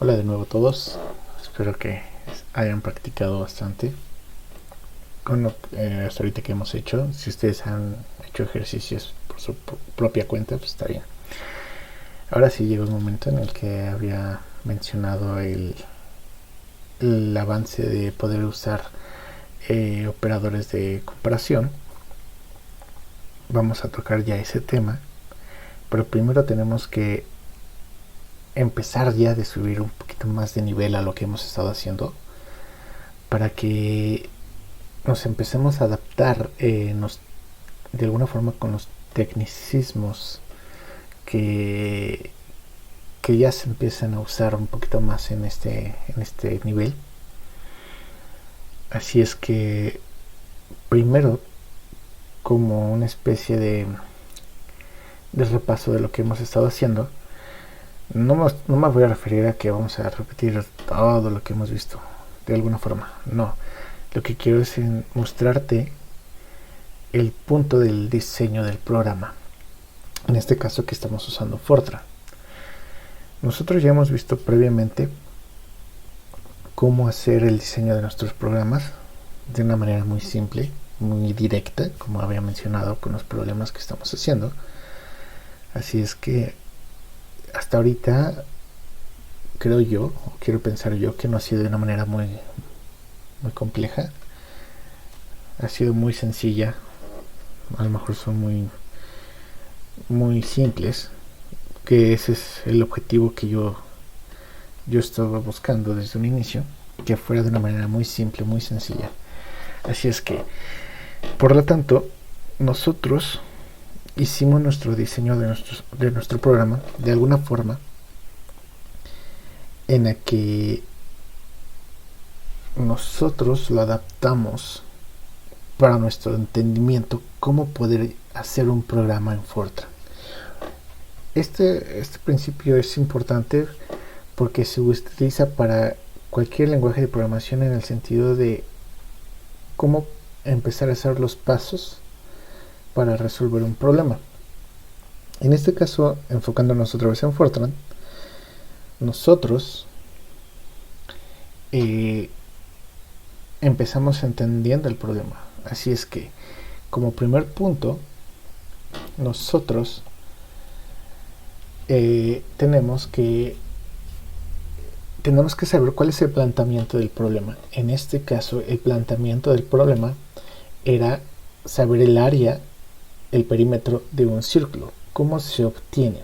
Hola de nuevo a todos, espero que hayan practicado bastante con lo hasta ahorita que hemos hecho. Si ustedes han hecho ejercicios por su propia cuenta, pues está bien. Ahora sí llegó el momento en el que había mencionado el avance de poder usar operadores de comparación. Vamos a tocar ya ese tema, pero primero tenemos que empezar ya de subir un poquito más de nivel a lo que hemos estado haciendo para que nos empecemos a adaptar de alguna forma con los tecnicismos que, que ya se empiezan a usar un poquito más en este nivel. Así es que primero, como una especie de repaso de lo que hemos estado haciendo, no me voy a referir a que vamos a repetir todo lo que hemos visto de alguna forma, no. Lo que quiero es mostrarte el punto del diseño del programa, en este caso que estamos usando Fortran. Nosotros ya hemos visto previamente cómo hacer el diseño de nuestros programas de una manera muy simple, muy directa, como había mencionado con los problemas que estamos haciendo. Así es que hasta ahorita creo yo, o quiero pensar yo, que no ha sido de una manera muy compleja. Ha sido muy sencilla. A lo mejor son muy simples, que ese es el objetivo que yo estaba buscando desde un inicio, que fuera de una manera muy simple, muy sencilla. Así es que, por lo tanto, nosotros hicimos nuestro diseño de nuestro programa de alguna forma en la que nosotros lo adaptamos para nuestro entendimiento cómo poder hacer un programa en Fortran. Este principio es importante porque se utiliza para cualquier lenguaje de programación en el sentido de cómo empezar a hacer los pasos para resolver un problema. En este caso, enfocándonos otra vez en Fortran, nosotros empezamos entendiendo el problema. Así es que, como primer punto, nosotros tenemos que saber cuál es el planteamiento del problema. En este caso, el planteamiento del problema era saber el área, el perímetro de un círculo, cómo se obtiene.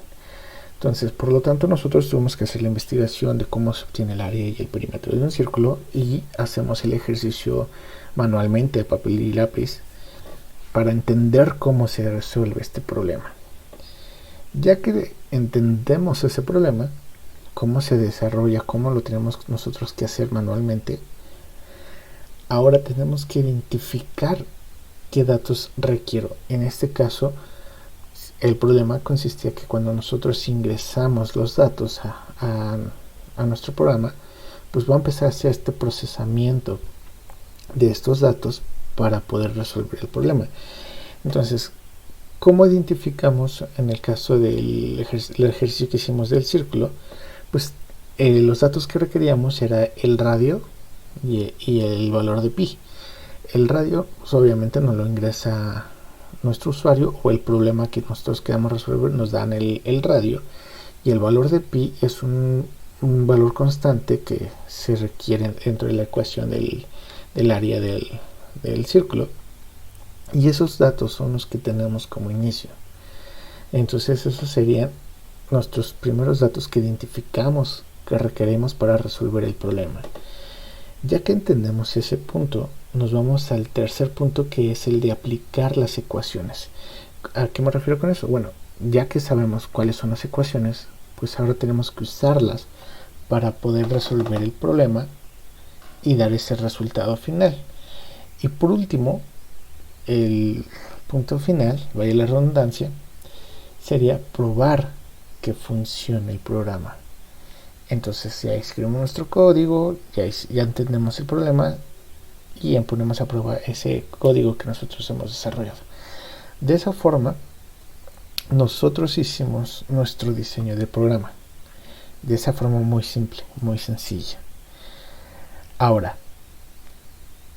Entonces, por lo tanto, nosotros tuvimos que hacer la investigación de cómo se obtiene el área y el perímetro de un círculo y hacemos el ejercicio manualmente de papel y lápiz para entender cómo se resuelve este problema. Ya que entendemos ese problema, cómo se desarrolla, cómo lo tenemos nosotros que hacer manualmente, ahora tenemos que identificar qué datos requiero. En este caso, el problema consistía que cuando nosotros ingresamos los datos a nuestro programa, pues va a empezar a hacer este procesamiento de estos datos para poder resolver el problema. Entonces, ¿cómo identificamos en el caso del ejercicio que hicimos del círculo? Pues los datos que requeríamos era el radio y el valor de pi. El radio, pues obviamente nos lo ingresa nuestro usuario, o el problema que nosotros queremos resolver nos dan el radio, y el valor de pi es un valor constante que se requiere dentro de la ecuación del área del círculo, y esos datos son los que tenemos como inicio. Entonces esos serían nuestros primeros datos que identificamos que requerimos para resolver el problema. Ya que entendemos ese punto, nos vamos al tercer punto, que es el de aplicar las ecuaciones. ¿A qué me refiero con eso? Bueno, ya que sabemos cuáles son las ecuaciones, pues ahora tenemos que usarlas para poder resolver el problema y dar ese resultado final. Y por último, el punto final, vaya la redundancia, sería probar que funcione el programa. Entonces ya escribimos nuestro código, ya entendemos el problema y ya ponemos a prueba ese código que nosotros hemos desarrollado. De esa forma, nosotros hicimos nuestro diseño de programa. de esa forma muy simple, muy sencilla. Ahora,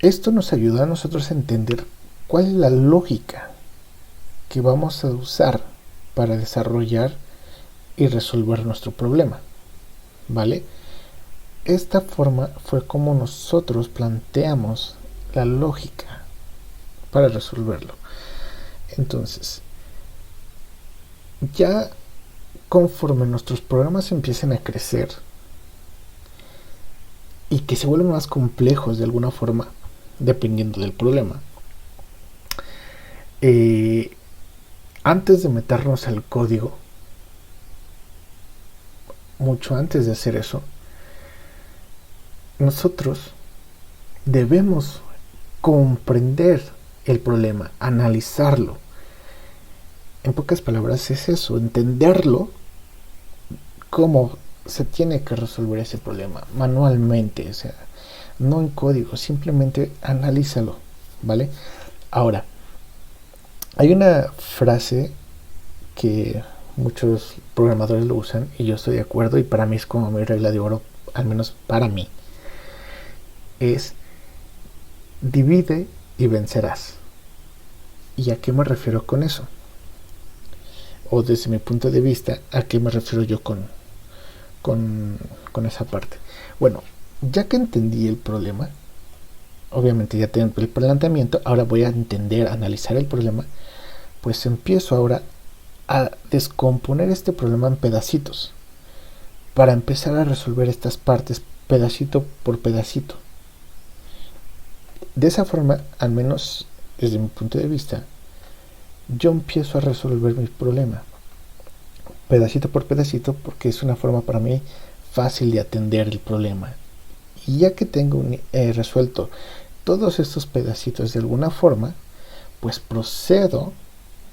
esto nos ayuda a nosotros a entender cuál es la lógica que vamos a usar para desarrollar y resolver nuestro problema, ¿vale? Esta forma fue como nosotros planteamos la lógica para resolverlo. Entonces, ya conforme nuestros programas empiecen a crecer y que se vuelven más complejos de alguna forma, dependiendo del problema, antes de meternos al código, mucho antes de hacer eso, nosotros debemos comprender el problema, analizarlo. En pocas palabras es eso, entenderlo, cómo se tiene que resolver ese problema manualmente, o sea, no en código, simplemente analízalo, ¿vale? Ahora, hay una frase que muchos programadores lo usan y yo estoy de acuerdo, y para mí es como mi regla de oro, al menos para mí, es divide y vencerás. ¿Y a qué me refiero con eso? O desde mi punto de vista, ¿a qué me refiero yo con esa parte? Bueno, ya que entendí el problema, obviamente ya tengo el planteamiento, ahora voy a entender, analizar el problema, pues empiezo ahora a descomponer este problema en pedacitos para empezar a resolver estas partes pedacito por pedacito. De esa forma, al menos desde mi punto de vista, yo empiezo a resolver mi problema pedacito por pedacito, porque es una forma para mí fácil de atender el problema. Y ya que tengo resuelto todos estos pedacitos de alguna forma, pues procedo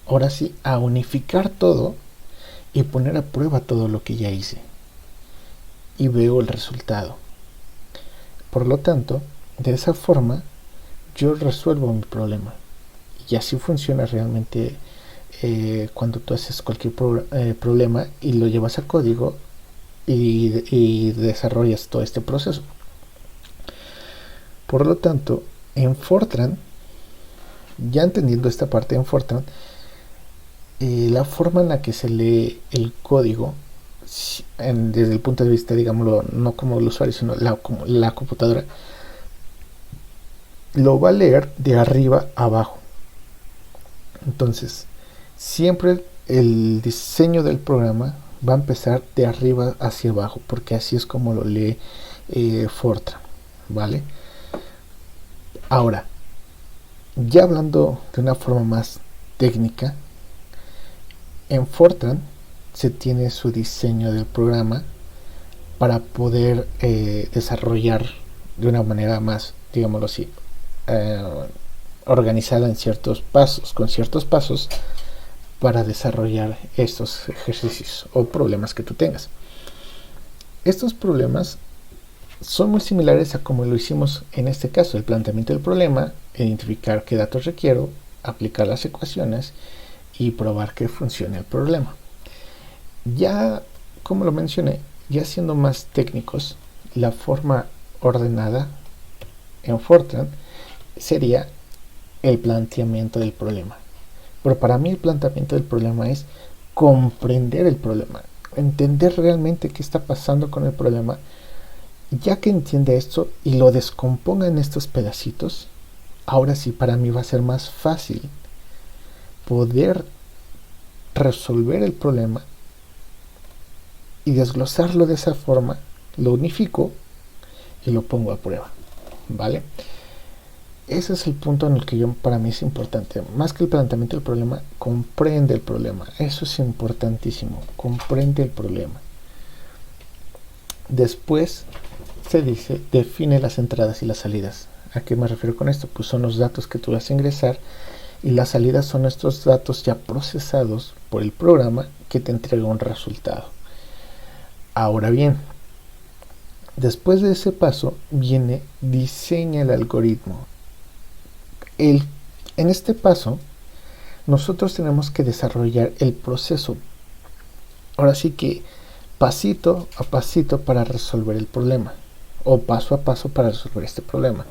ahora sí a unificar todo y poner a prueba todo lo que ya hice y veo el resultado. Por lo tanto, de esa forma yo resuelvo mi problema, y así funciona realmente cuando tú haces cualquier problema y lo llevas a código y desarrollas todo este proceso. Por lo tanto, en Fortran, ya entendiendo esta parte en Fortran, la forma en la que se lee el código, desde el punto de vista, digámoslo, no como el usuario, sino la computadora, lo va a leer de arriba a abajo. Entonces, siempre el diseño del programa va a empezar de arriba hacia abajo, porque así es como lo lee Fortran, ¿vale? Ahora, ya hablando de una forma más técnica, en Fortran se tiene su diseño del programa para poder desarrollar de una manera más, digámoslo así, organizada en ciertos pasos, con ciertos pasos para desarrollar estos ejercicios o problemas que tú tengas. Estos problemas son muy similares a como lo hicimos en este caso: el planteamiento del problema, identificar qué datos requiero, aplicar las ecuaciones y probar que funcione el problema. Ya, como lo mencioné, ya siendo más técnicos, la forma ordenada en Fortran sería el planteamiento del problema. Pero para mí el planteamiento del problema es comprender el problema, entender realmente qué está pasando con el problema. Ya que entiende esto y lo descomponga en estos pedacitos, ahora sí para mí va a ser más fácil poder resolver el problema y desglosarlo de esa forma. Lo unifico y lo pongo a prueba, ¿vale? Ese es el punto en el que para mí es importante. Más que el planteamiento del problema, comprende el problema. Eso es importantísimo, comprende el problema. Después se dice, define las entradas y las salidas. ¿A qué me refiero con esto? Pues son los datos que tú vas a ingresar, y las salidas son estos datos ya procesados por el programa que te entrega un resultado. Ahora bien, después de ese paso viene diseña el algoritmo. En este paso nosotros tenemos que desarrollar el proceso, ahora sí que pasito a pasito para resolver el problema, o paso a paso para resolver este problema.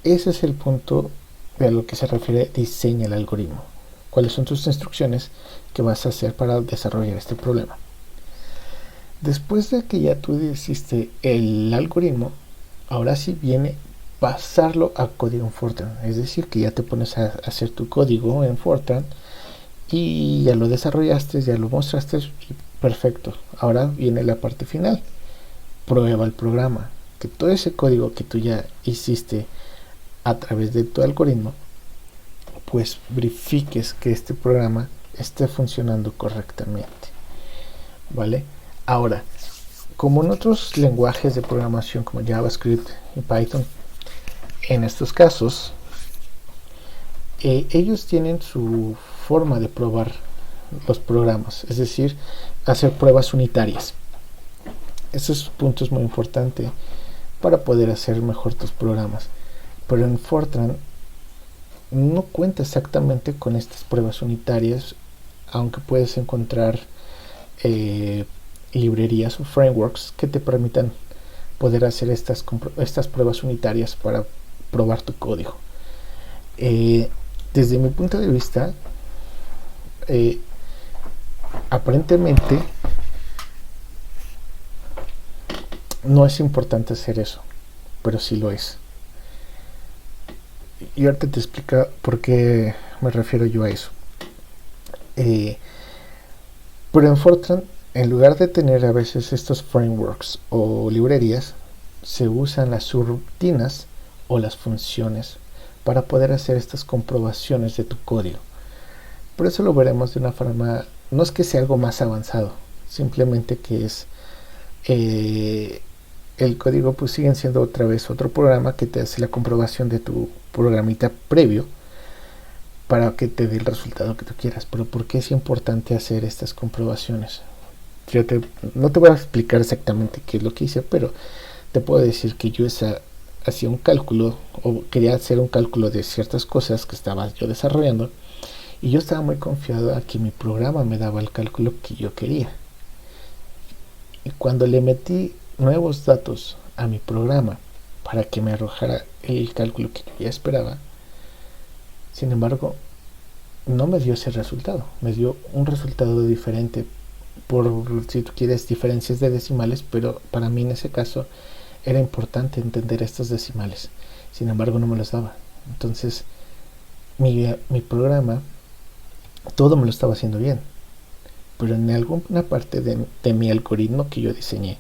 Ese es el punto de a lo que se refiere diseña el algoritmo. ¿Cuáles son tus instrucciones que vas a hacer para desarrollar este problema? Después de que ya tú hiciste el algoritmo, ahora sí viene pasarlo a código en Fortran. Es decir, que ya te pones a hacer tu código en Fortran y ya lo desarrollaste, ya lo mostraste y perfecto. Ahora viene la parte final. Prueba el programa. Que todo ese código que tú ya hiciste a través de tu algoritmo, pues verifiques que este programa esté funcionando correctamente. ¿Vale? Ahora, como en otros lenguajes de programación como JavaScript y Python, en estos casos, ellos tienen su forma de probar los programas, es decir, hacer pruebas unitarias. Esos puntos muy importantes para poder hacer mejor tus programas. Pero en Fortran no cuenta exactamente con estas pruebas unitarias, aunque puedes encontrar librerías o frameworks que te permitan poder hacer estas pruebas unitarias para probar tu código. Desde mi punto de vista, aparentemente no es importante hacer eso, pero sí lo es. Y ahorita te explico por qué me refiero yo a eso. Pero en Fortran, en lugar de tener a veces estos frameworks o librerías, se usan las subrutinas o las funciones para poder hacer estas comprobaciones de tu código. Por eso lo veremos de una forma, no es que sea algo más avanzado, simplemente que es el código, pues siguen siendo otra vez otro programa que te hace la comprobación de tu programita previo para que te dé el resultado que tú quieras. Pero ¿por qué es importante hacer estas comprobaciones? No te voy a explicar exactamente qué es lo que hice, pero te puedo decir que yo hacía un cálculo o quería hacer un cálculo de ciertas cosas que estaba yo desarrollando y yo estaba muy confiado a que mi programa me daba el cálculo que yo quería. Y cuando le metí nuevos datos a mi programa para que me arrojara el cálculo que yo ya esperaba, sin embargo, no me dio ese resultado, me dio un resultado diferente por, si tú quieres, diferencias de decimales, pero para mí en ese caso era importante entender estos decimales, sin embargo no me los daba. Entonces mi programa todo me lo estaba haciendo bien, pero en alguna parte de mi algoritmo que yo diseñé,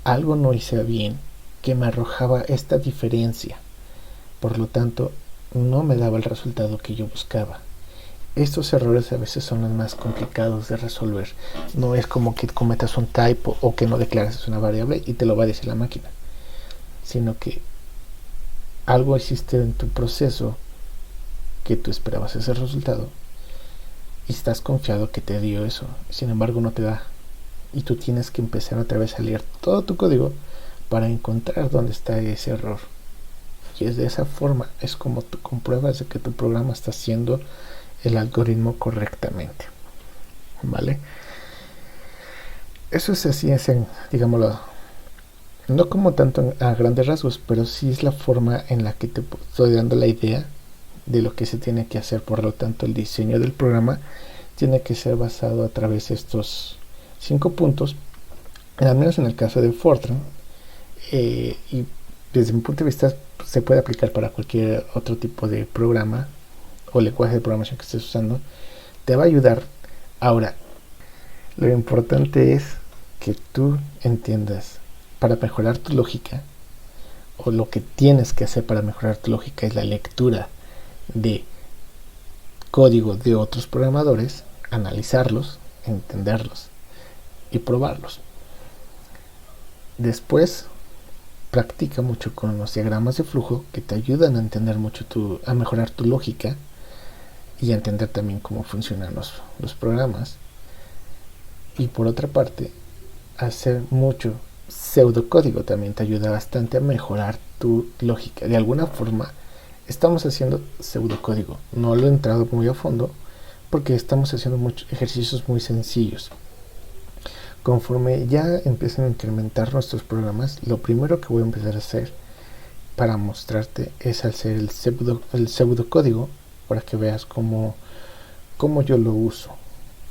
algo no hice bien que me arrojaba esta diferencia, por lo tanto no me daba el resultado que yo buscaba. Estos errores a veces son los más complicados de resolver. No es como que cometas un typo o que no declares una variable y te lo va a decir la máquina, sino que algo hiciste en tu proceso que tú esperabas ese resultado y estás confiado que te dio eso, sin embargo no te da, y tú tienes que empezar otra vez a leer todo tu código para encontrar dónde está ese error. Y es de esa forma es como tú compruebas de que tu programa está haciendo el algoritmo correctamente, ¿vale? Eso es así, digámoslo, no como tanto a grandes rasgos, pero sí es la forma en la que te estoy dando la idea de lo que se tiene que hacer. Por lo tanto, el diseño del programa tiene que ser basado a través de estos 5 puntos, al menos en el caso de Fortran, y desde mi punto de vista se puede aplicar para cualquier otro tipo de programa o lenguaje de programación que estés usando. Te va a ayudar. Ahora, lo importante es que tú entiendas, para mejorar tu lógica, o lo que tienes que hacer para mejorar tu lógica es la lectura de código de otros programadores, analizarlos, entenderlos y probarlos. Después practica mucho con los diagramas de flujo que te ayudan a entender mucho a mejorar tu lógica y a entender también cómo funcionan los programas. Y por otra parte, hacer mucho pseudocódigo también te ayuda bastante a mejorar tu lógica. De alguna forma estamos haciendo pseudocódigo. No lo he entrado muy a fondo porque estamos haciendo muchos ejercicios muy sencillos. Conforme ya empiezan a incrementar nuestros programas, lo primero que voy a empezar a hacer para mostrarte es hacer el pseudocódigo para que veas cómo yo lo uso.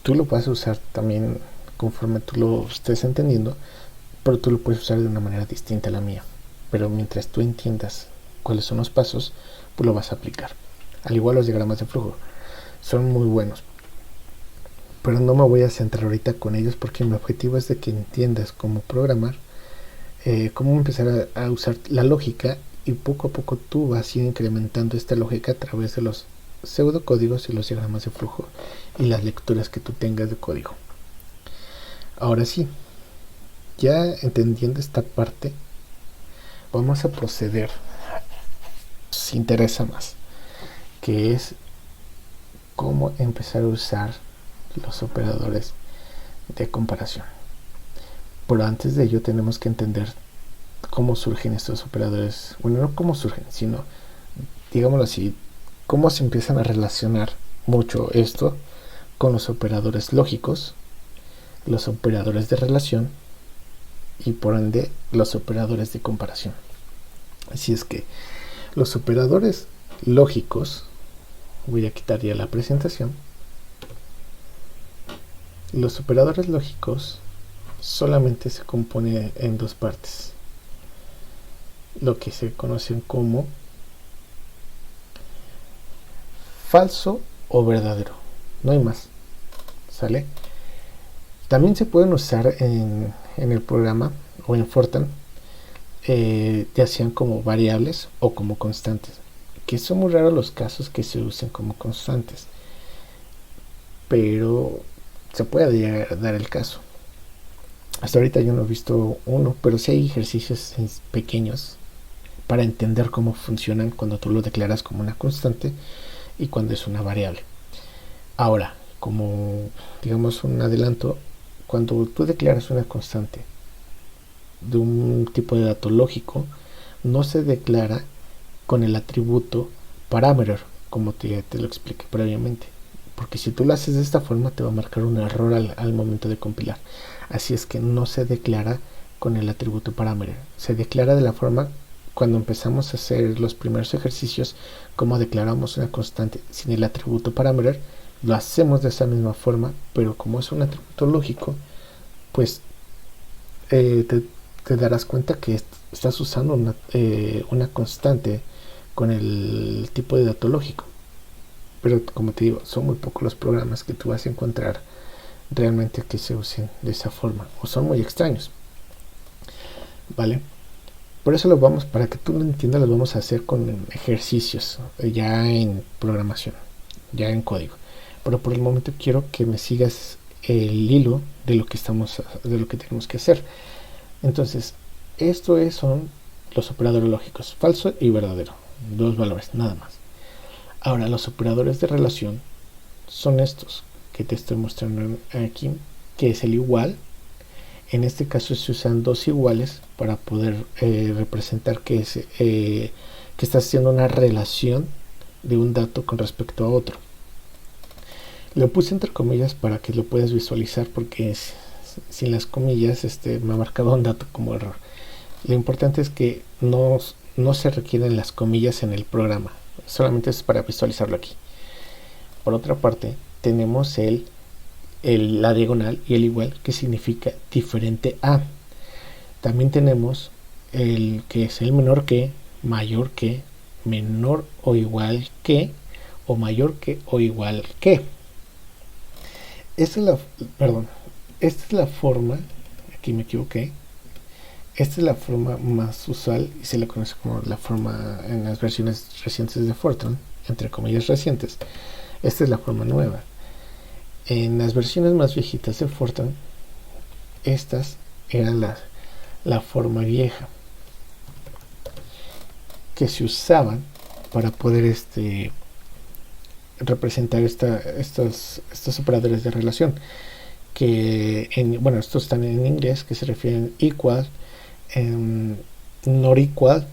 Tú lo vas a usar también conforme tú lo estés entendiendo, pero tú lo puedes usar de una manera distinta a la mía. Pero mientras tú entiendas cuáles son los pasos, pues lo vas a aplicar. Al igual los diagramas de flujo son muy buenos, pero no me voy a centrar ahorita con ellos porque mi objetivo es de que entiendas cómo programar, cómo empezar a usar la lógica, y poco a poco tú vas a ir incrementando esta lógica a través de los pseudocódigos y los diagramas de flujo y las lecturas que tú tengas de código. Ahora sí, ya entendiendo esta parte, vamos a proceder, si interesa más, que es cómo empezar a usar los operadores de comparación. Pero antes de ello tenemos que entender cómo surgen estos operadores. Bueno, no cómo surgen, sino, digámoslo así, cómo se empiezan a relacionar mucho esto con los operadores lógicos, los operadores de relación y por ende los operadores de comparación. Así es que los operadores lógicos, voy a quitar ya la presentación. Los operadores lógicos solamente se compone en dos partes, lo que se conocen como falso o verdadero, no hay más, ¿sale? También se pueden usar en el programa o en Fortran, ya sean como variables o como constantes, que son muy raros los casos que se usen como constantes, pero se puede dar el caso. Hasta ahorita yo no he visto uno, pero sí hay ejercicios pequeños para entender cómo funcionan cuando tú lo declaras como una constante y cuando es una variable. Ahora, como digamos un adelanto, cuando tú declaras una constante de un tipo de dato lógico, no se declara con el atributo parameter, como te lo expliqué previamente, porque si tú lo haces de esta forma te va a marcar un error al momento de compilar. Así es que no se declara con el atributo parameter, se declara de la forma cuando empezamos a hacer los primeros ejercicios, como declaramos una constante sin el atributo parameter, lo hacemos de esa misma forma, pero como es un atributo lógico, pues te darás cuenta que estás usando una constante con el tipo de dato lógico. Pero como te digo, son muy pocos los programas que tú vas a encontrar realmente que se usen de esa forma, o son muy extraños, ¿vale? Por eso para que tú lo entiendas, lo vamos a hacer con ejercicios ya en programación, ya en código. Pero por el momento quiero que me sigas el hilo de lo que tenemos que hacer. Entonces, son los operadores lógicos, falso y verdadero, dos valores, nada más. Ahora, los operadores de relación son estos que te estoy mostrando aquí, que es el igual. En este caso se usan dos iguales para poder representar que estás haciendo una relación de un dato con respecto a otro. Lo puse entre comillas para que lo puedas visualizar, porque sin las comillas me ha marcado un dato como error. Lo importante es que no se requieren las comillas en el programa, solamente es para visualizarlo aquí. Por otra parte, tenemos la diagonal y el igual, que significa diferente a. También tenemos el que es el menor que, mayor que, menor o igual que, o mayor que o igual que. Esta es la forma, aquí me equivoqué, esta es la forma más usual y se le conoce como la forma en las versiones recientes de Fortran, entre comillas recientes. Esta es la forma nueva. En las versiones más viejitas de Fortran, estas eran la forma vieja, que se usaban para poder representar estos operadores de relación, que estos están en inglés, que se refieren equal, not equal,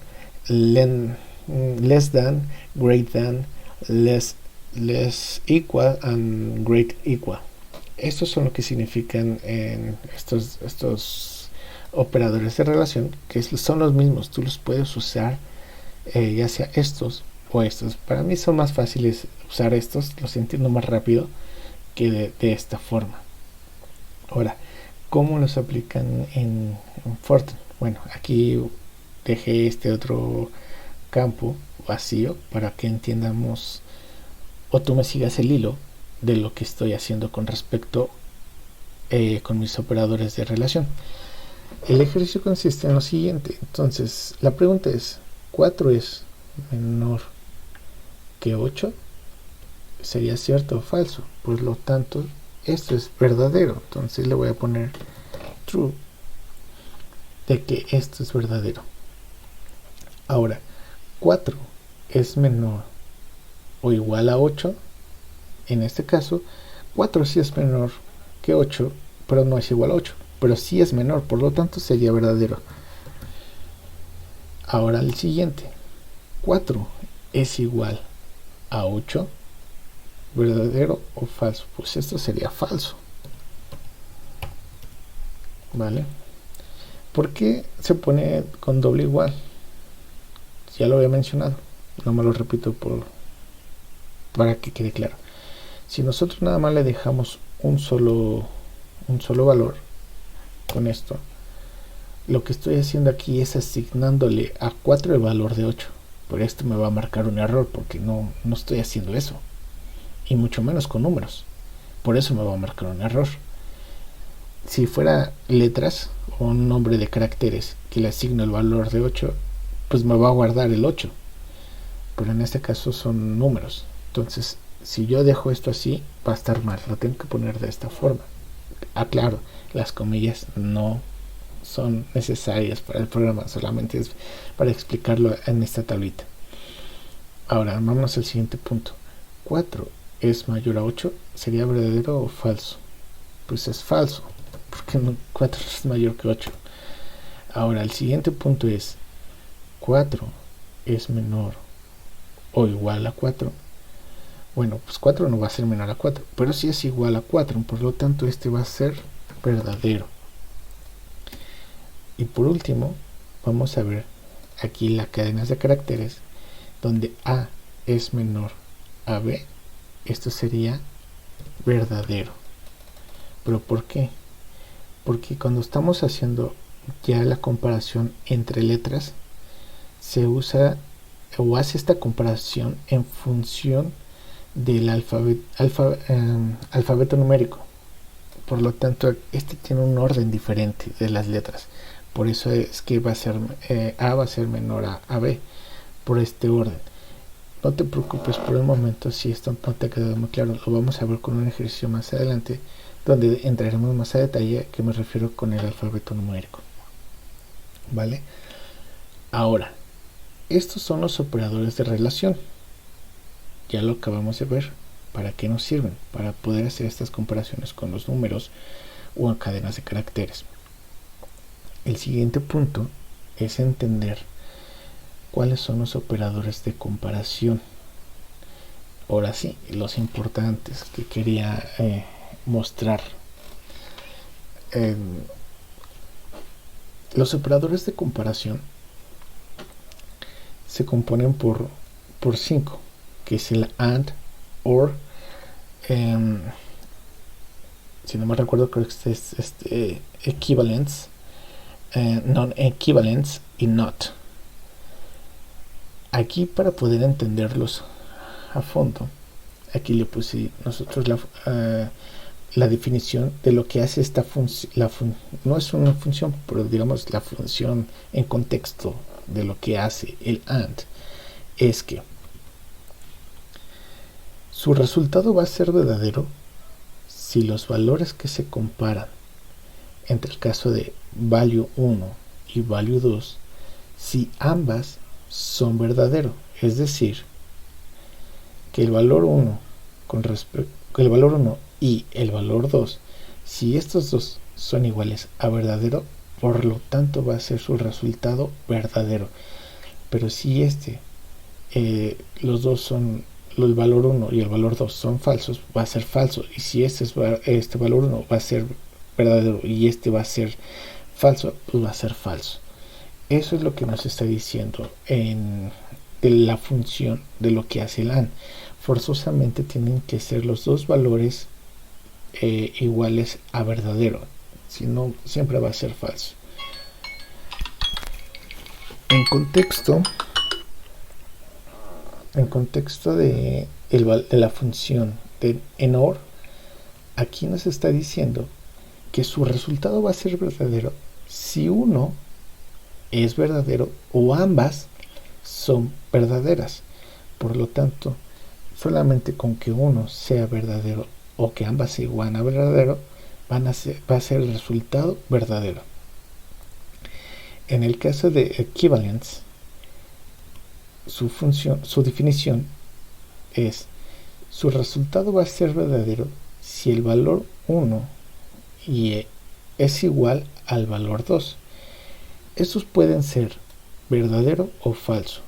less than, greater than, less equal and great equal. Estos son lo que significan en estos operadores de relación, que son los mismos. Tú los puedes usar ya sea estos o estos. Para mí son más fáciles usar estos, los entiendo más rápido que de esta forma. Ahora, ¿cómo los aplican en Fortran? Bueno, aquí dejé este otro campo vacío para que entiendamos o tú me sigas el hilo de lo que estoy haciendo con respecto con mis operadores de relación. El ejercicio consiste en lo siguiente. Entonces, la pregunta es, 4 es menor que 8, ¿sería cierto o falso? Por lo tanto, esto es verdadero. Entonces le voy a poner true de que esto es verdadero. Ahora, 4 es menor o igual a 8. En este caso, 4 sí es menor que 8, pero no es igual a 8. Pero sí es menor, por lo tanto sería verdadero. Ahora el siguiente. 4 es igual a 8. ¿Verdadero o falso? Pues esto sería falso. ¿Vale? ¿Por qué se pone con doble igual? Ya lo había mencionado. No me lo repito para que quede claro. Si nosotros nada más le dejamos un solo valor con esto, lo que estoy haciendo aquí es asignándole a 4 el valor de 8. Por esto me va a marcar un error porque no estoy haciendo eso. Y mucho menos con números. Por eso me va a marcar un error. Si fuera letras o un nombre de caracteres que le asigno el valor de 8, pues me va a guardar el 8. Pero en este caso son números. Entonces, si yo dejo esto así, va a estar mal. Lo tengo que poner de esta forma. Claro, las comillas no son necesarias para el programa, solamente es para explicarlo en esta tablita. Ahora, vamos al siguiente punto. 4 es mayor a 8, ¿sería verdadero o falso? Pues es falso, porque 4 es mayor que 8. Ahora, el siguiente punto es 4 es menor o igual a 4. Bueno, pues 4 no va a ser menor a 4, pero sí es igual a 4, por lo tanto este va a ser verdadero. Y por último, vamos a ver aquí las cadenas de caracteres, donde A es menor a B. Esto sería verdadero. ¿Pero por qué? Porque cuando estamos haciendo ya la comparación entre letras, se usa o hace esta comparación en función del alfabeto numérico. Por lo tanto, este tiene un orden diferente de las letras. Por eso es que va a ser A va a ser menor a B, por este orden. No te preocupes por el momento si esto no te ha quedado muy claro. Lo vamos a ver con un ejercicio más adelante, donde entraremos más a detalle a qué me refiero con el alfabeto numérico. ¿Vale? Ahora, estos son los operadores de relación. Ya lo acabamos de ver. ¿Para qué nos sirven? Para poder hacer estas comparaciones con los números o en cadenas de caracteres. El siguiente punto es entender cuáles son los operadores de comparación. Ahora sí, los importantes que quería mostrar. Los operadores de comparación se componen por 5, que es el AND, OR, si no me recuerdo, creo que es equivalence, non-equivalence y not. Aquí, para poder entenderlos a fondo, aquí le puse nosotros la definición de lo que hace esta función. No es una función, pero digamos la función en contexto de lo que hace el AND es que su resultado va a ser verdadero si los valores que se comparan entre el caso de value 1 y value 2, si ambas son verdaderos, es decir, que el valor 1 el valor 1 y el valor 2, si estos dos son iguales a verdadero, por lo tanto va a ser su resultado verdadero. Pero si los dos son el valor 1 y el valor 2 son falsos, va a ser falso. Y si este valor 1 va a ser verdadero y este va a ser falso, pues va a ser falso. Eso es lo que nos está diciendo de la función de lo que hace el AND. Forzosamente tienen que ser los dos valores iguales a verdadero, si no siempre va a ser falso. En contexto de la función de ENOR, aquí nos está diciendo que su resultado va a ser verdadero si uno es verdadero o ambas son verdaderas. Por lo tanto, solamente con que uno sea verdadero o que ambas se igualen a verdadero, va a ser el resultado verdadero. En el caso de equivalence, su definición es: su resultado va a ser verdadero si el valor 1 es igual al valor 2. Estos pueden ser verdadero o falso.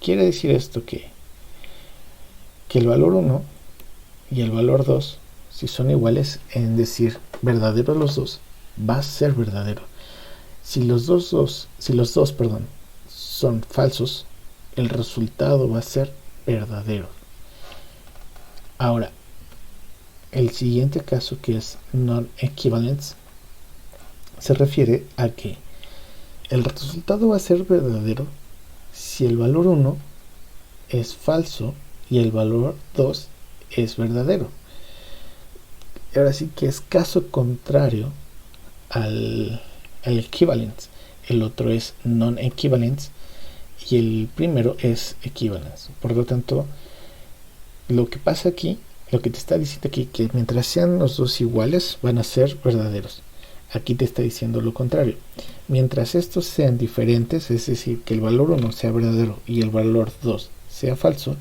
Quiere decir esto que el valor 1 y el valor 2, si son iguales, en decir verdadero los dos, va a ser verdadero. Si los dos son falsos, el resultado va a ser verdadero. Ahora, el siguiente caso, que es non-equivalence, se refiere a que el resultado va a ser verdadero si el valor 1 es falso y el valor 2 es verdadero. Ahora sí que es caso contrario al equivalence. El otro es non-equivalence y el primero es equivalence. Por lo tanto, lo que pasa aquí, lo que te está diciendo aquí, que mientras sean los dos iguales, van a ser verdaderos. Aquí te está diciendo lo contrario. Mientras estos sean diferentes, es decir, que el valor 1 sea verdadero y el valor 2 sea falso,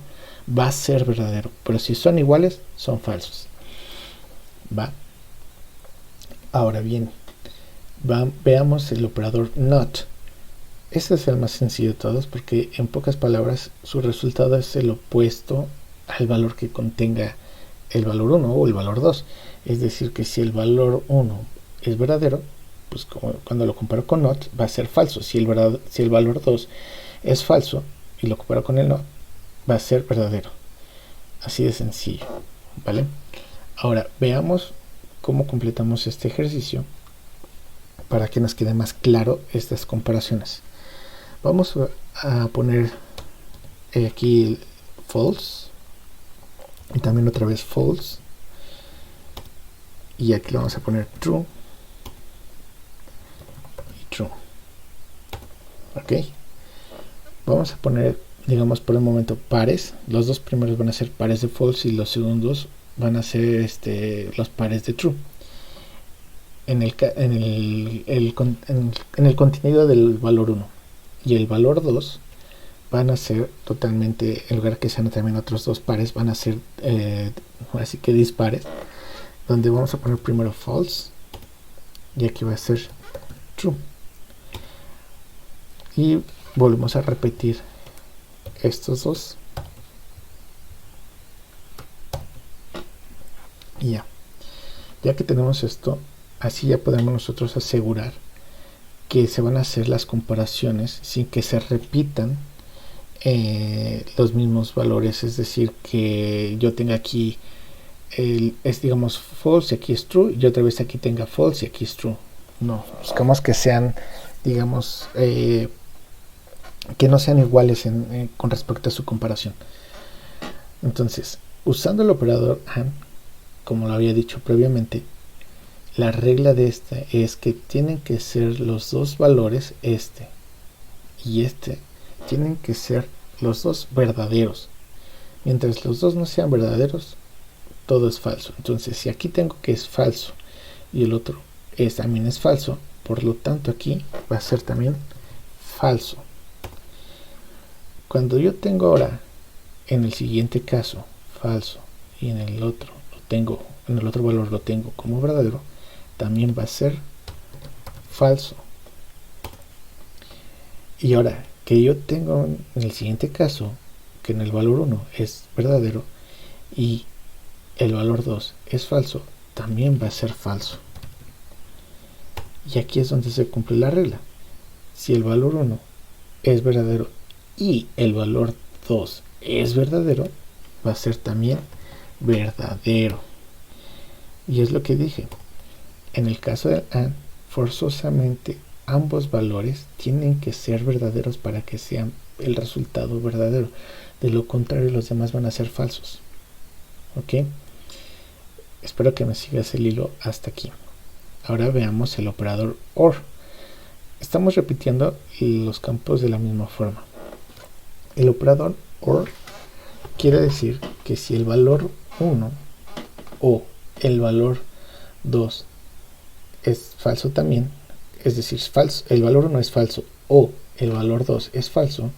va a ser verdadero. Pero si son iguales, son falsos. ¿Va? Ahora bien, veamos el operador NOT. Este es el más sencillo de todos, porque en pocas palabras su resultado es el opuesto al valor que contenga el valor 1 o el valor 2. Es decir, que si el valor 1 es verdadero, pues cuando lo comparo con NOT va a ser falso. Si el valor 2 es falso y lo comparo con el NOT, va a ser verdadero. Así de sencillo, ¿vale? Ahora veamos cómo completamos este ejercicio para que nos quede más claro estas comparaciones. Vamos a poner aquí false y también otra vez false, y aquí le vamos a poner true y true. Ok, vamos a poner, digamos, por el momento pares. Los dos primeros van a ser pares de false y los segundos van a ser los pares de true. En el contenido del valor 1 y el valor 2 van a ser totalmente, en lugar que sean también otros dos pares, van a ser así que dispares, donde vamos a poner primero false y aquí va a ser true, y volvemos a repetir estos dos y ya que tenemos esto, así ya podemos nosotros asegurar que se van a hacer las comparaciones sin que se repitan los mismos valores. Es decir, que yo tenga aquí digamos false y aquí es true, y otra vez aquí tenga false y aquí es true. No, buscamos que sean, digamos, que no sean iguales con respecto a su comparación. Entonces, usando el operador AND, como lo había dicho previamente, la regla de esta es que tienen que ser los dos valores, y tienen que ser los dos verdaderos. Mientras los dos no sean verdaderos, todo es falso. Entonces, si aquí tengo que es falso y el otro también es falso, por lo tanto aquí va a ser también falso. Cuando yo tengo ahora en el siguiente caso falso y en el otro valor lo tengo como verdadero, también va a ser falso. Y ahora que yo tengo en el siguiente caso que en el valor 1 es verdadero y el valor 2 es falso, también va a ser falso. Y aquí es donde se cumple la regla. Si el valor 1 es verdadero y el valor 2 es verdadero, va a ser también verdadero. Y es lo que dije. En el caso del AND, forzosamente ambos valores tienen que ser verdaderos para que sean el resultado verdadero. De lo contrario, los demás van a ser falsos. ¿Ok? Espero que me sigas el hilo hasta aquí. Ahora veamos el operador OR. Estamos repitiendo los campos de la misma forma. El operador OR quiere decir que si el valor 1 o el valor 2 es falso también, es decir, falso, el valor 1 es falso o el valor 2 es falso,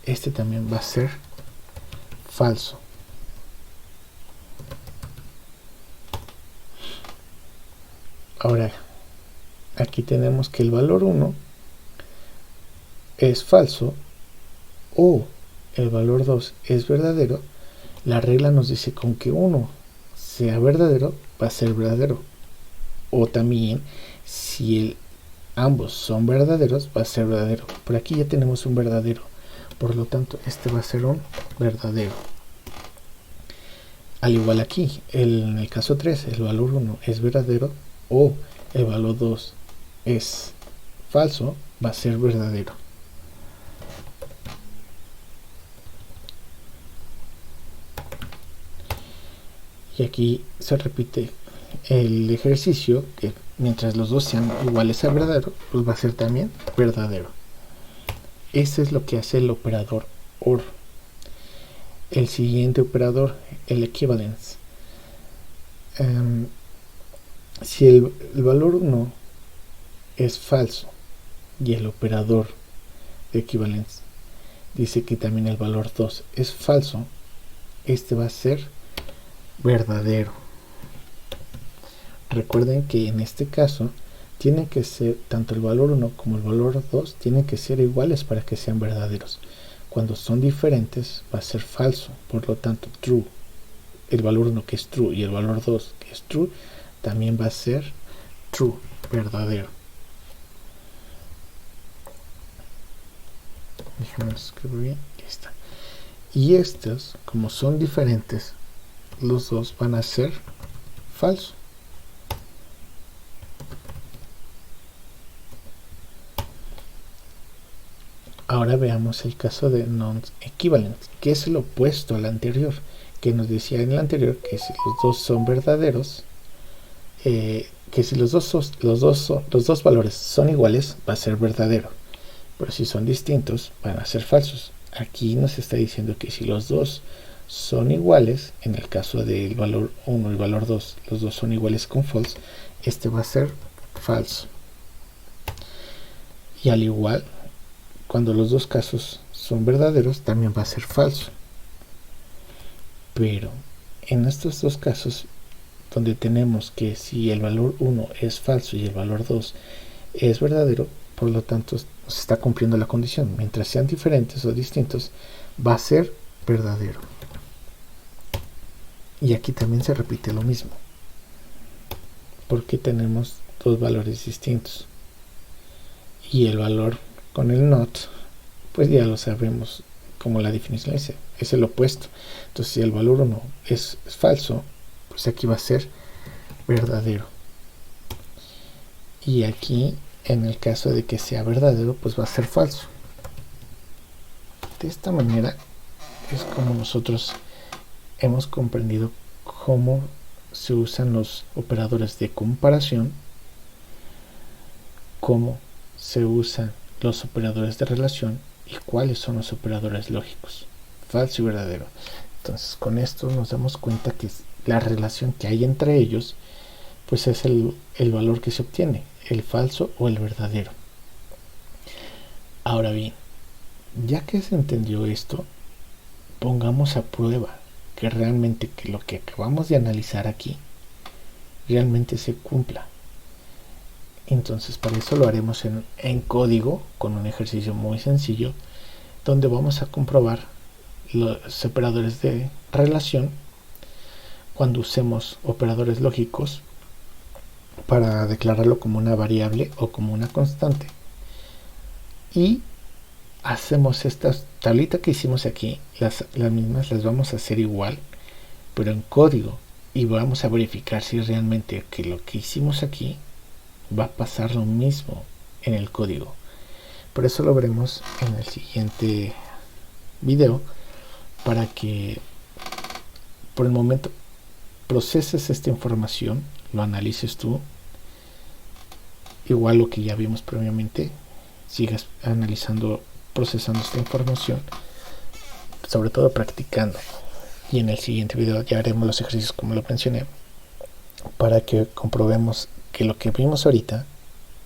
este también va a ser falso. Ahora, aquí tenemos que el valor 1 es falso o el valor 2 es verdadero. La regla nos dice con que uno sea verdadero, va a ser verdadero. O también, si ambos son verdaderos, va a ser verdadero. Por aquí ya tenemos un verdadero. Por lo tanto, este va a ser un verdadero. Al igual aquí, en el caso 3, el valor 1 es verdadero o el valor 2 es falso, va a ser verdadero. Y aquí se repite el ejercicio, que mientras los dos sean iguales a verdadero, pues va a ser también verdadero. Eso es lo que hace el operador OR. El siguiente operador, el equivalence. Si el valor 1 es falso y el operador de equivalence dice que también el valor 2 es falso, este va a ser verdadero. Recuerden que en este caso tienen que ser, tanto el valor 1 como el valor 2 tienen que ser iguales para que sean verdaderos. Cuando son diferentes va a ser falso, por lo tanto true. El valor 1 que es true y el valor 2 que es true también va a ser true, verdadero. Déjenme escribir bien, aquí está. Y estos, como son diferentes, los dos van a ser falso. Ahora veamos el caso de non-equivalent, que es el opuesto al anterior, que nos decía en el anterior que si los dos son verdaderos, que si los dos valores son iguales, va a ser verdadero, pero si son distintos, van a ser falsos. Aquí nos está diciendo que si los dos son iguales, en el caso del valor 1 y el valor 2, los dos son iguales con false, este va a ser falso. Y al igual, cuando los dos casos son verdaderos, también va a ser falso. Pero en estos dos casos, donde tenemos que si el valor 1 es falso y el valor 2 es verdadero, por lo tanto se está cumpliendo la condición. Mientras sean diferentes o distintos, va a ser verdadero. Y aquí también se repite lo mismo, porque tenemos dos valores distintos. Y el valor con el not, pues ya lo sabemos como la definición dice, es el opuesto. Entonces si el valor 1 es falso, pues aquí va a ser verdadero. Y aquí, en el caso de que sea verdadero, pues va a ser falso. De esta manera es como nosotros hemos comprendido cómo se usan los operadores de comparación, cómo se usan los operadores de relación y cuáles son los operadores lógicos, falso y verdadero. Entonces con esto nos damos cuenta que la relación que hay entre ellos pues es el valor que se obtiene, el falso o el verdadero. Ahora bien, ya que se entendió esto, pongamos a prueba que realmente que lo que acabamos de analizar aquí realmente se cumpla. Entonces para eso lo haremos en código con un ejercicio muy sencillo donde vamos a comprobar los operadores de relación cuando usemos operadores lógicos para declararlo como una variable o como una constante. Y hacemos esta tablita que hicimos aquí, las mismas las vamos a hacer igual, pero en código, y vamos a verificar si realmente que lo que hicimos aquí va a pasar lo mismo en el código. Por eso lo veremos en el siguiente video, para que por el momento proceses esta información, lo analices tú, igual lo que ya vimos previamente, sigas analizando, procesando esta información, sobre todo practicando. Y en el siguiente video ya haremos los ejercicios como lo mencioné, para que comprobemos que lo que vimos ahorita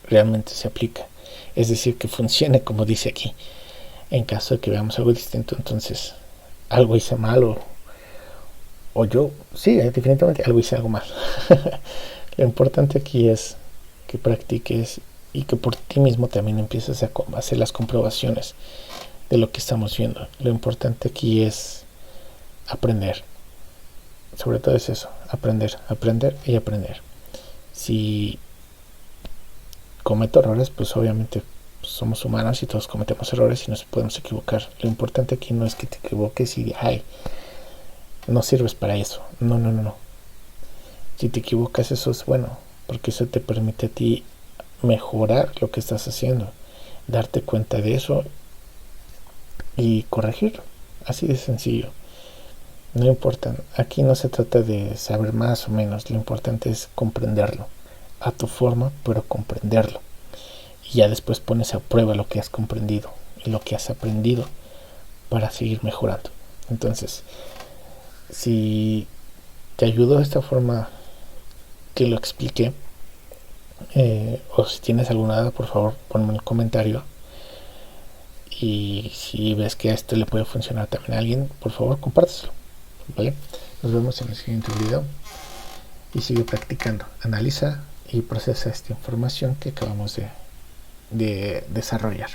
realmente se aplica, es decir, que funcione como dice aquí. En caso de que veamos algo distinto, entonces algo hice mal, o yo, sí, definitivamente algo hice algo mal. Lo importante aquí es que practiques y que por ti mismo también empieces a hacer las comprobaciones de lo que estamos viendo. Lo importante aquí es aprender. Sobre todo es eso, aprender y aprender. Si cometo errores, pues obviamente somos humanos y todos cometemos errores y nos podemos equivocar. Lo importante aquí no es que te equivoques y ay, no sirves para eso. No. Si te equivocas, eso es bueno, porque eso te permite a ti mejorar lo que estás haciendo, darte cuenta de eso y corregirlo. Así de sencillo. No importa, aquí no se trata de saber más o menos, lo importante es comprenderlo a tu forma, pero comprenderlo. Y ya después pones a prueba lo que has comprendido y lo que has aprendido para seguir mejorando. Entonces, si te ayudó de esta forma que lo expliqué, o si tienes alguna duda, por favor ponme un comentario. Y si ves que a esto le puede funcionar también a alguien, por favor compárteselo, ¿vale? Nos vemos en el siguiente video y sigue practicando, analiza y procesa esta información que acabamos de desarrollar.